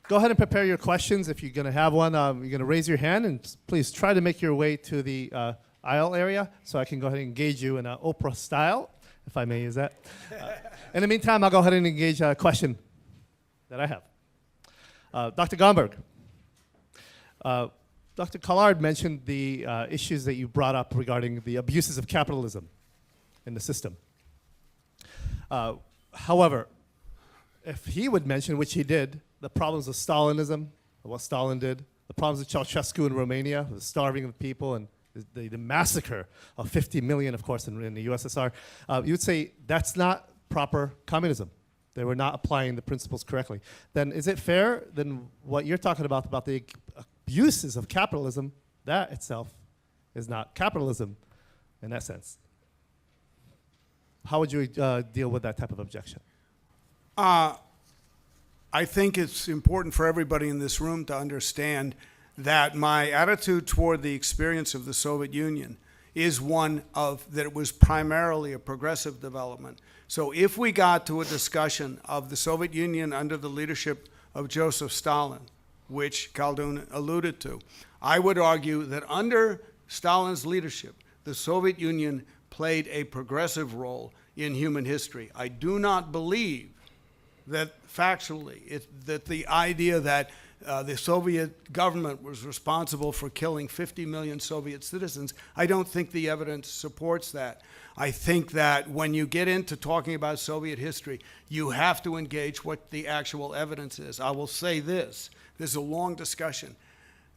go ahead and prepare your questions. If you're going to have one, you're going to raise your hand, and please try to make your way to the aisle area so I can go ahead and engage you in Oprah style, if I may use that. In the meantime, I'll go ahead and engage a question that I have. Dr. Gomberg, Dr. Callard mentioned the issues that you brought up regarding the abuses of capitalism in the system. However, if he would mention, which he did, the problems of Stalinism, what Stalin did, the problems of Ceausescu in Romania, the starving of people, and the massacre of 50 million, of course, in the USSR, you would say that's not proper communism. They were not applying the principles correctly. Then is it fair, then what you're talking about the abuses of capitalism, that itself is not capitalism in that sense? How would you deal with that type of objection? I think it's important for everybody in this room to understand that my attitude toward the experience of the Soviet Union is one of that it was primarily a progressive development. So if we got to a discussion of the Soviet Union under the leadership of Joseph Stalin, which Khaldoun alluded to, I would argue that under Stalin's leadership, the Soviet Union played a progressive role in human history. I do not believe that factually, that the idea that the Soviet government was responsible for killing 50 million Soviet citizens, I don't think the evidence supports that. I think that when you get into talking about Soviet history, you have to engage what the actual evidence is. I will say this is a long discussion,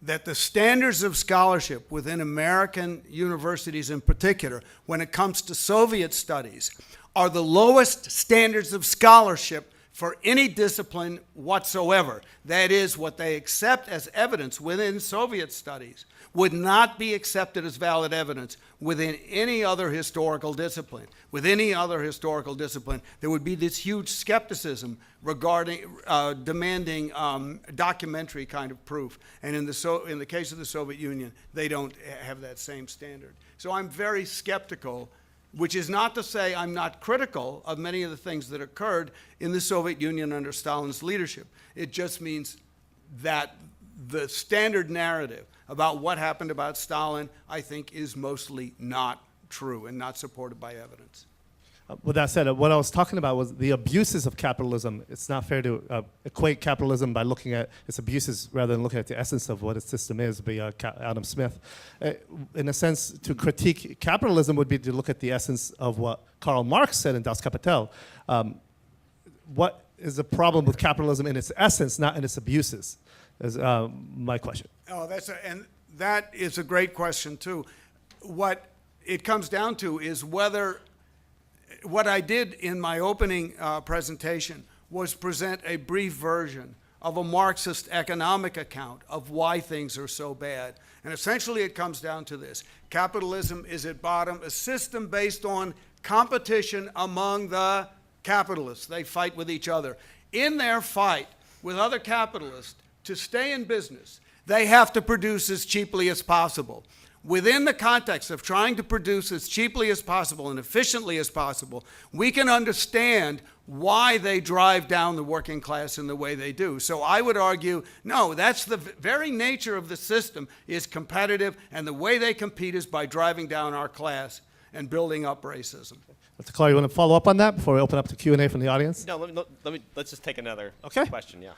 that the standards of scholarship within American universities in particular, when it comes to Soviet studies, are the lowest standards of scholarship for any discipline whatsoever. That is, what they accept as evidence within Soviet studies would not be accepted as valid evidence within any other historical discipline. With any other historical discipline, there would be this huge skepticism regarding demanding documentary kind of proof. And in the case of the Soviet Union, they don't have that same standard. So I'm very skeptical, which is not to say I'm not critical of many of the things that occurred in the Soviet Union under Stalin's leadership. It just means that the standard narrative about what happened about Stalin, I think, is mostly not true and not supported by evidence. With that said, what I was talking about was the abuses of capitalism. It's not fair to equate capitalism by looking at its abuses rather than looking at the essence of what its system is, via Adam Smith. In a sense, to critique capitalism would be to look at the essence of what Karl Marx said in Das Kapital. What is the problem with capitalism in its essence, not in its abuses, is my question. Oh, and that is a great question, too. What it comes down to is whether what I did in my opening presentation was present a brief version of a Marxist economic account of why things are so bad. And essentially it comes down to this. Capitalism is at bottom a system based on competition among the capitalists. They fight with each other. In their fight with other capitalists to stay in business, they have to produce as cheaply as possible. Within the context of trying to produce as cheaply as possible and efficiently as possible, we can understand why they drive down the working class in the way they do. So I would argue, no, that's the very nature of the system is competitive, and the way they compete is by driving down our class and building up racism. Dr. Callard, you want to follow up on that before we open up to Q&A from the audience? No, let's just take another question, yeah.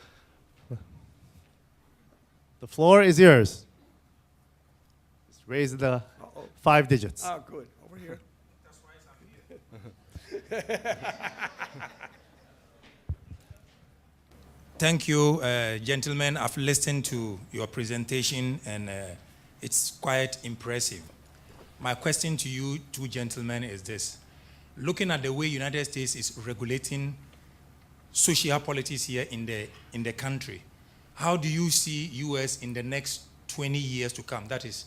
The floor is yours. Just raise the 5 digits. Oh, good. Over here. Thank you, gentlemen. I've listened to your presentation, and it's quite impressive. My question to you two gentlemen is this. Looking at the way United States is regulating social politics here in the country, how do you see U.S. in the next 20 years to come? That is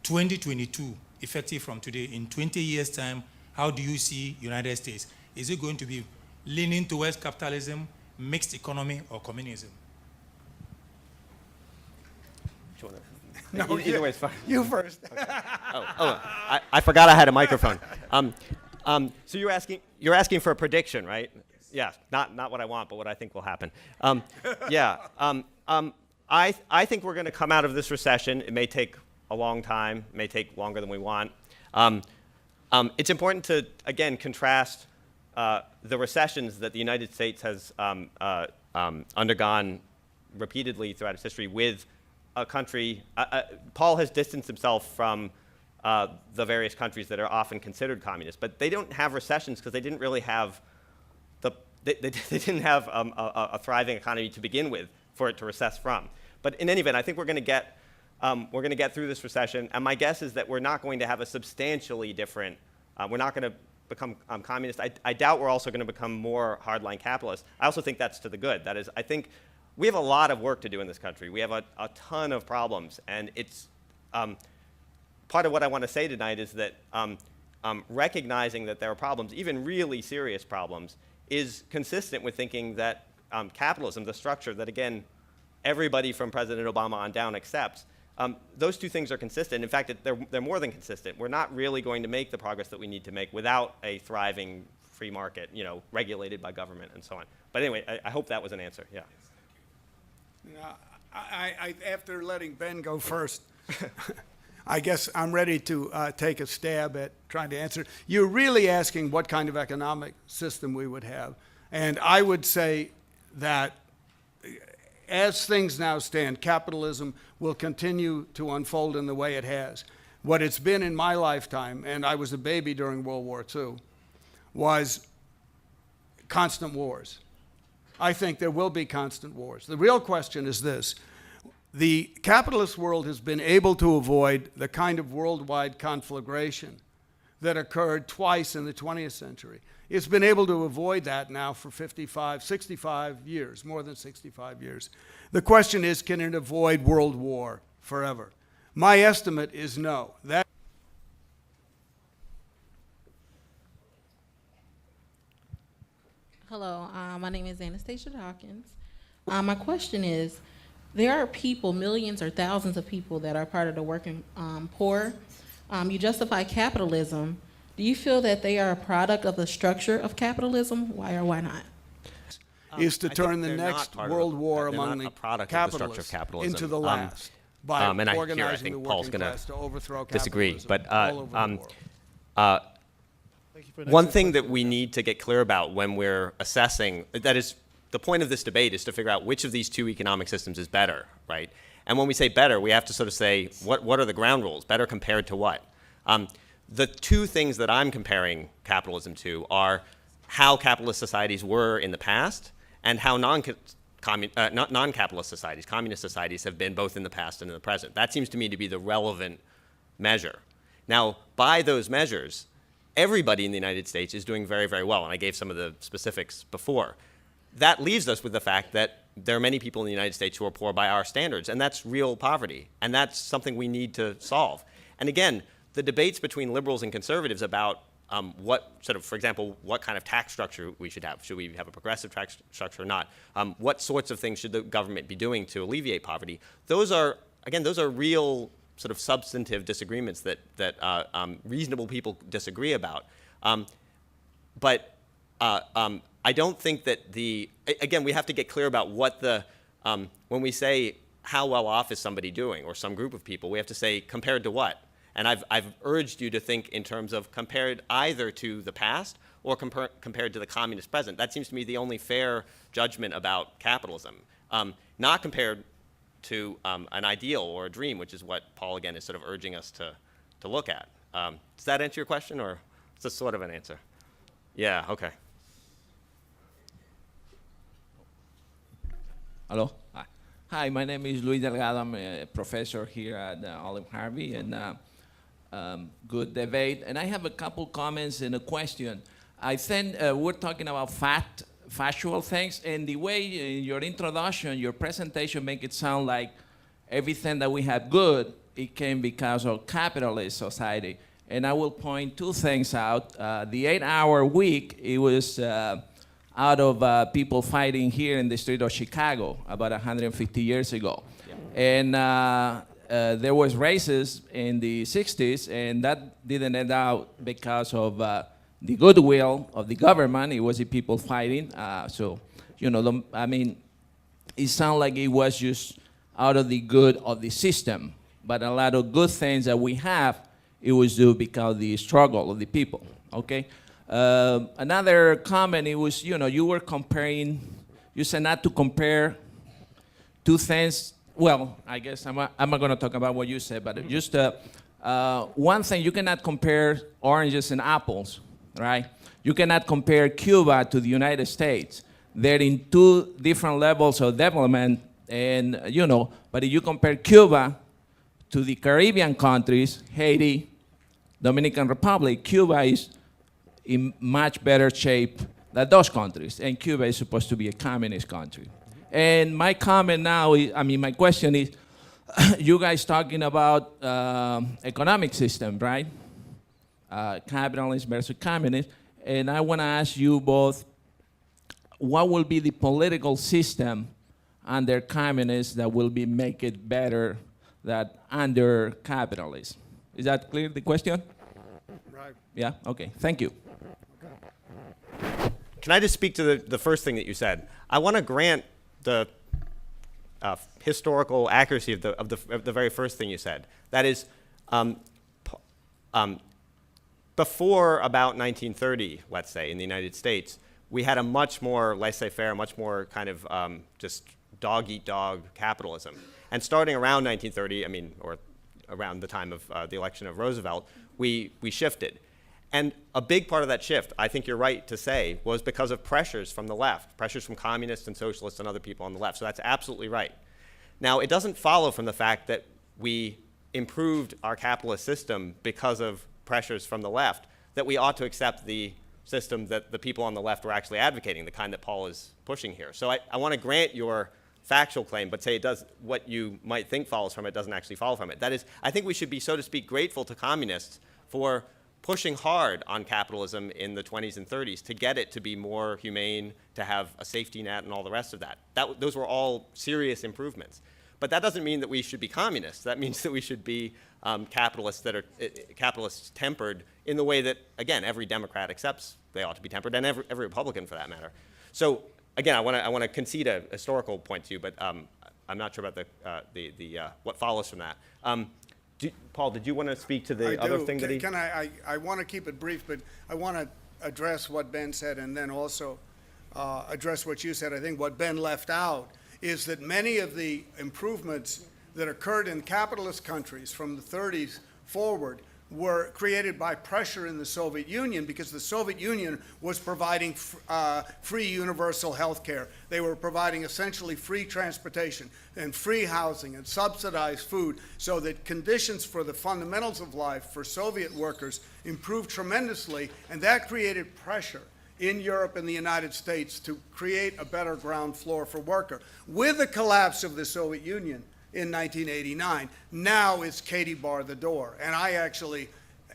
2022, effective from today. In 20 years' time, how do you see United States? Is it going to be leaning towards capitalism, mixed economy, or communism? No, either way is fine. You first. Okay. I forgot I had a microphone. So you're asking for a prediction, right? Yeah, not what I want, but what I think will happen. I think we're going to come out of this recession. It may take a long time. It may take longer than we want. It's important to, again, contrast the recessions that the United States has undergone repeatedly throughout its history with a country. Paul has distanced himself from the various countries that are often considered communist, but they don't have recessions because they didn't really have they didn't have a thriving economy to begin with for it to recess from. But in any event, I think we're going to get through this recession, and my guess is that we're not going to have a substantially different. We're not going to become communist. I doubt we're also going to become more hardline capitalist. I also think that's to the good. That is, I think we have a lot of work to do in this country. We have a ton of problems, and it's part of what I want to say tonight is that recognizing that there are problems, even really serious problems, is consistent with thinking that capitalism, the structure that, again, everybody from President Obama on down accepts, those two things are consistent. In fact, they're more than consistent. We're not really going to make the progress that we need to make without a thriving free market, regulated by government and so on. But anyway, I hope that was an answer. Yeah. After letting Ben go first, I guess I'm ready to take a stab at trying to answer. You're really asking what kind of economic system we would have. And I would say that as things now stand, capitalism will continue to unfold in the way it has. What it's been in my lifetime, and I was a baby during World War II, was constant wars. I think there will be constant wars. The real question is this. The capitalist world has been able to avoid the kind of worldwide conflagration that occurred twice in the 20th century. It's been able to avoid that now for 65 years, more than 65 years. The question is, can it avoid world war forever? My estimate is no. Hello, my name is Anastasia Dawkins. My question is, there are people, millions or thousands of people that are part of the working poor. You justify capitalism. Do you feel that they are a product of the structure of capitalism? Why or why not? Is to turn the next world war among the capitalists into the last by organizing the working class to overthrow disagree, capitalism but all over the world. One thing that we need to get clear about when we're assessing, that is, the point of this debate is to figure out which of these two economic systems is better, right? And when we say better, we have to sort of say, what are the ground rules? Better compared to what? The two things that I'm comparing capitalism to are how capitalist societies were in the past and how non-capitalist societies, communist societies, have been both in the past and in the present. That seems to me to be the relevant measure. Now, by those measures, everybody in the United States is doing very, very well, and I gave some of the specifics before. That leaves us with the fact that there are many people in the United States who are poor by our standards, and that's real poverty, and that's something we need to solve. And again, the debates between liberals and conservatives about what sort of, for example, what kind of tax structure we should have. Should we have a progressive tax structure or not? What sorts of things should the government be doing to alleviate poverty? Those are, again, those are real sort of substantive disagreements that reasonable people disagree about. But I don't think that again, we have to get clear about what when we say how well off is somebody doing or some group of people, we have to say compared to what? And I've urged you to think in terms of compared either to the past or compared to the communist present. That seems to me the only fair judgment about capitalism, not compared to an ideal or a dream, which is what Paul, again, is sort of urging us to look at. Does that answer your question, or is this sort of an answer? Yeah, okay. Hello. Hi, my name is Luis Delgado. I'm a professor here at Olive-Harvey, and good debate. And I have a couple comments and a question. I think we're talking about factual things, and the way in your introduction, your presentation make it sound like everything that we have good, it came because of capitalist society. And I will point two things out. The 8-hour week, it was out of people fighting here in the street of Chicago about 150 years ago. Yeah. And there was races in the 60s, and that didn't end out because of the goodwill of the government. It was the people fighting. So, you know, it sounded like it was just out of the good of the system. But a lot of good things that we have, it was due because of the struggle of the people, okay? Another comment, it was, you know, you were comparing, you said not to compare two things. Well, I guess I'm not going to talk about what you said, but just one thing, you cannot compare oranges and apples, right? You cannot compare Cuba to the United States. They're in two different levels of development, and, you know, but if you compare Cuba to the Caribbean countries, Haiti, Dominican Republic, Cuba is in much better shape than those countries, and Cuba is supposed to be a communist country. And my comment now is, my question is, you guys talking about economic system, right? Capitalist versus communist, and I want to ask you both, what will be the political system under communists that will make it better than under capitalism? Is that clear, the question? Right. Yeah, okay, thank you. Can I just speak to the first thing that you said? I want to grant the historical accuracy of the very first thing you said. That is, before about 1930, let's say, in the United States, we had a much more laissez-faire, much more kind of just dog-eat-dog capitalism. And starting around 1930, or around the time of the election of Roosevelt, we shifted. And a big part of that shift, I think you're right to say, was because of pressures from the left, pressures from communists and socialists and other people on the left. So that's absolutely right. Now, it doesn't follow from the fact that we improved our capitalist system because of pressures from the left that we ought to accept the system that the people on the left were actually advocating, the kind that Paul is pushing here. So I want to grant your factual claim, but say it does, what you might think follows from it doesn't actually follow from it. That is, I think we should be, so to speak, grateful to communists for pushing hard on capitalism in the 20s and 30s to get it to be more humane, to have a safety net and all the rest of that. Those were all serious improvements. But that doesn't mean that we should be communists. That means that we should be capitalists that are capitalists tempered in the way that, again, every Democrat accepts they ought to be tempered, and every Republican for that matter. So again, I want to concede a historical point to you, but I'm not sure about what follows from that. Paul, did you want to speak to the other thing that he? I want to keep it brief, but I want to address what Ben said and then also address what you said. I think what Ben left out is that many of the improvements that occurred in capitalist countries from the 30s forward were created by pressure in the Soviet Union, because the Soviet Union was providing free universal health care. They were providing essentially free transportation and free housing and subsidized food, so that conditions for the fundamentals of life for Soviet workers improved tremendously, and that created pressure in Europe and the United States to create a better ground floor for worker. With the collapse of the Soviet Union in 1989, now it's Katie bar the door. And I actually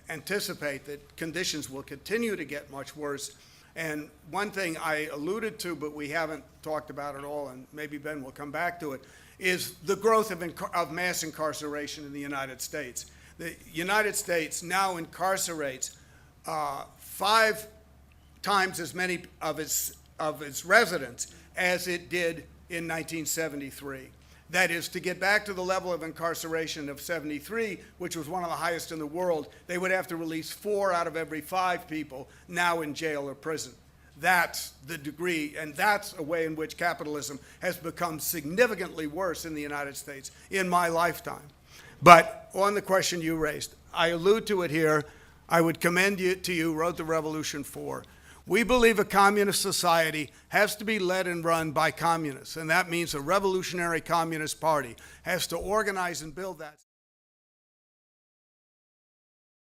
anticipate that conditions will continue to get much worse. And one thing I alluded to, but we haven't talked about at all, and maybe Ben will come back to it, is the growth of mass incarceration in the United States. The United States now incarcerates 5 times as many of its residents as it did in 1973. That is, to get back to the level of incarceration of 73, which was one of the highest in the world, they would have to release 4 out of every 5 people now in jail or prison. That's the degree, and that's a way in which capitalism has become significantly worse in the United States in my lifetime. But on the question you raised, I allude to it here. I would commend you to you, Road to Revolution 4. We believe a communist society has to be led and run by communists, and that means a revolutionary communist party has to organize and build that.